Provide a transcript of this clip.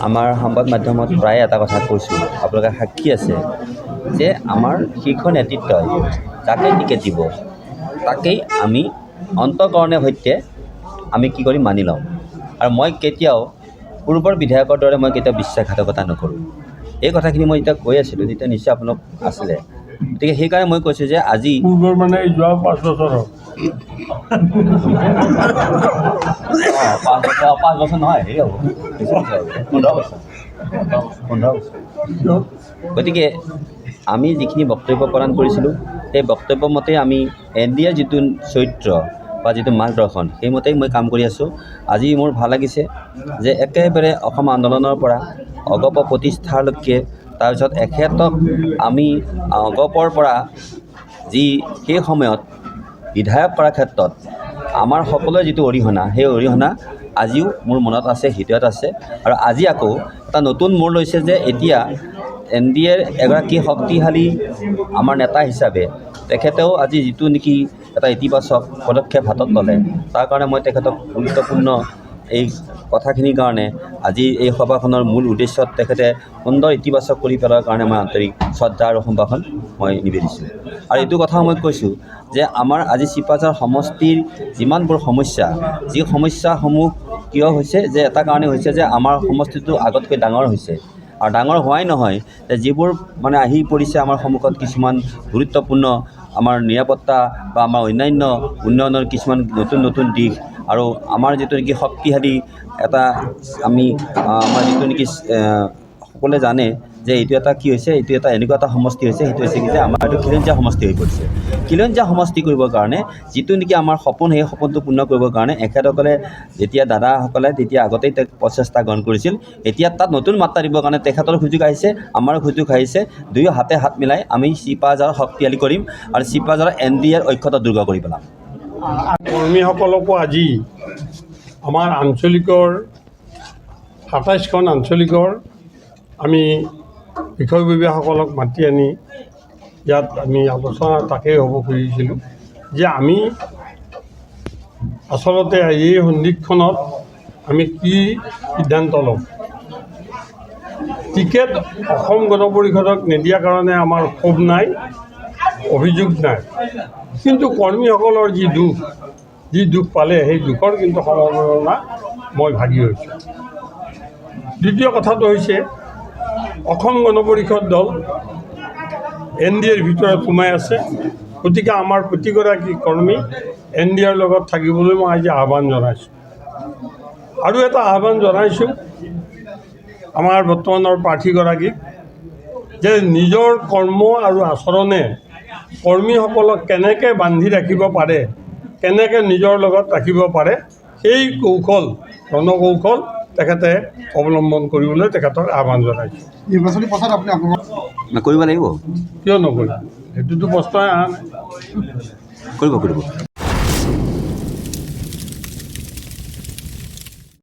আমাৰ সংবাদ মাধ্যমত প্ৰায় এটা কথা কৈছোঁ, আপোনালোকে সাক্ষী আছে যে আমাৰ শীৰ্ষ নেতৃত্বই যাকে টিকেট দিব তাকেই আমি অন্তঃকৰণৰ সৈতে আমি কি কৰিম মানি লওঁ। আৰু মই কেতিয়াও পূৰ্বৰ বিধায়কৰ দৰে মই কেতিয়াও বিশ্বাসঘাতকতা নকৰোঁ। এই কথাখিনি মই এতিয়া কৈ আছিলোঁ, তেতিয়া নিশ্চয় আপোনালোক আছিলে। গতিকে সেইকাৰণে মই কৈছোঁ যে আজি পূৰ্বৰ মানে যোৱা 5 বছৰ হ'ল। 5 বছৰ নহয়, হেৰি হ'ব 15 বছৰ। গতিকে আমি যিখিনি বক্তব্য প্ৰদান কৰিছিলোঁ সেই বক্তব্য মতে আমি NDAৰ যিটো চৰিত্ৰ বা যিটো মাৰ্গদৰ্শন সেইমতেই মই কাম কৰি আছোঁ। আজি মোৰ ভাল লাগিছে যে একেবাৰে অসম আন্দোলনৰ পৰা অগপ প্ৰতিষ্ঠালৈকে, তাৰপিছত এখেতক আমি অগপৰ পৰা যি সেই সময়ত বিধায়ক কৰাৰ ক্ষেত্ৰত আমাৰ সকলোৰে যিটো অৰিহণা, সেই অৰিহণা আজিও মোৰ মনত আছে, হৃদয়ত আছে। আৰু আজি আকৌ এটা নতুন মূৰ লৈছে যে এতিয়া NDAৰ এগৰাকী শক্তিশালী আমাৰ নেতা হিচাপে তেখেতেও আজি যিটো নেকি এটা ইতিবাচক পদক্ষেপ হাতত ল'লে, তাৰ কাৰণে মই তেখেতক গুৰুত্বপূৰ্ণ এই কথাখিনিৰ কাৰণে আজি এই সভাখনৰ মূল উদ্দেশ্যত তেখেতে সুন্দৰ ইতিবাচক কৰি পেলোৱাৰ কাৰণে মই আন্তৰিক শ্ৰদ্ধা আৰু সম্ভাষণ মই নিবেদিছোঁ। আৰু এইটো কথাও মই কৈছোঁ যে আমাৰ আজি চিপাঝাৰ সমষ্টিৰ যিমানবোৰ সমস্যা, যি সমস্যাসমূহ কিয় হৈছে, যে এটা কাৰণে হৈছে যে আমাৰ সমষ্টিটো আগতকৈ ডাঙৰ হৈছে। আৰু ডাঙৰ হোৱাই নহয়, যে যিবোৰ মানে আহি পৰিছে আমাৰ সন্মুখত কিছুমান গুৰুত্বপূৰ্ণ আমাৰ নিৰাপত্তা বা আমাৰ অন্যান্য উন্নয়নৰ কিছুমান নতুন নতুন দিশ, আৰু আমাৰ যিটো নেকি শক্তিশালী এটা আমি আমাৰ যিটো নেকি সকলোৱে জানে যে এইটো এটা কি হৈছে, এইটো এটা এনেকুৱা এটা সমষ্টি হৈছে, সেইটো হৈছে কি যে আমাৰ এইটো খিলঞ্জীয়া সমষ্টি হৈ পৰিছে। খিলঞ্জীয়া সমষ্টি কৰিবৰ কাৰণে যিটো নেকি আমাৰ সপোন, সেই সপোনটো পূৰ্ণ কৰিবৰ কাৰণে এখেতসকলে যেতিয়া দাদাসকলে তেতিয়া আগতেই তেওঁক প্ৰচেষ্টা গ্ৰহণ কৰিছিল, এতিয়া তাত নতুন মাত্ৰা দিবৰ কাৰণে তেখেতৰ সুযোগ আহিছে, আমাৰো সুযোগ আহিছে। দুয়ো হাতে হাত মিলাই আমি চিপাঝাৰ শক্তিশালী কৰিম আৰু চিপাঝাৰৰ NDAৰ ঐক্যতা দুৰ্গ কৰি পেলাম। কৰ্মীসকলকো আজি আমাৰ আঞ্চলিকৰ 27খন আঞ্চলিকৰ আমি বিষয়ববীয়াসকলক মাতি আনি ইয়াত আমি আলোচনা তাকেই হ'ব খুজিছিলোঁ যে আমি আচলতে এই সন্ধিক্ষণত আমি কি সিদ্ধান্ত ল'ম। টিকেট অসম গণ পৰিষদক নিদিয়াৰ কাৰণে আমাৰ ক্ষোভ নাই, অভিযোগ নাই, কিন্তু কৰ্মীসকলৰ যি দুখ পালে সেই দুখৰ কিন্তু সমবেদনা মই ভাগি হৈছোঁ। দ্বিতীয় কথাটো হৈছে অসম গণ পৰিষদ দল NDAৰ ভিতৰত সোমাই আছে, গতিকে আমাৰ প্ৰতিগৰাকী কৰ্মী NDAৰ লগত থাকিবলৈ মই আজি আহ্বান জনাইছোঁ। আৰু এটা আহ্বান জনাইছোঁ আমাৰ বৰ্তমানৰ প্ৰাৰ্থীগৰাকীক যে নিজৰ কৰ্ম আৰু আচৰণে কৰ্মীসকলক কেনেকৈ বান্ধি ৰাখিব পাৰে, কেনেকৈ নিজৰ লগত ৰাখিব পাৰে, সেই কৌশল ৰণকৌশল তেখেতে অৱলম্বন কৰিবলৈ তেখেতক আহ্বান জনাইছোঁ। নিৰ্বাচনী পথত আপুনি কৰিব লাগিব, কিয় নকৰিব, সেইটোতো প্ৰশ্নই অহা নাই। কৰিব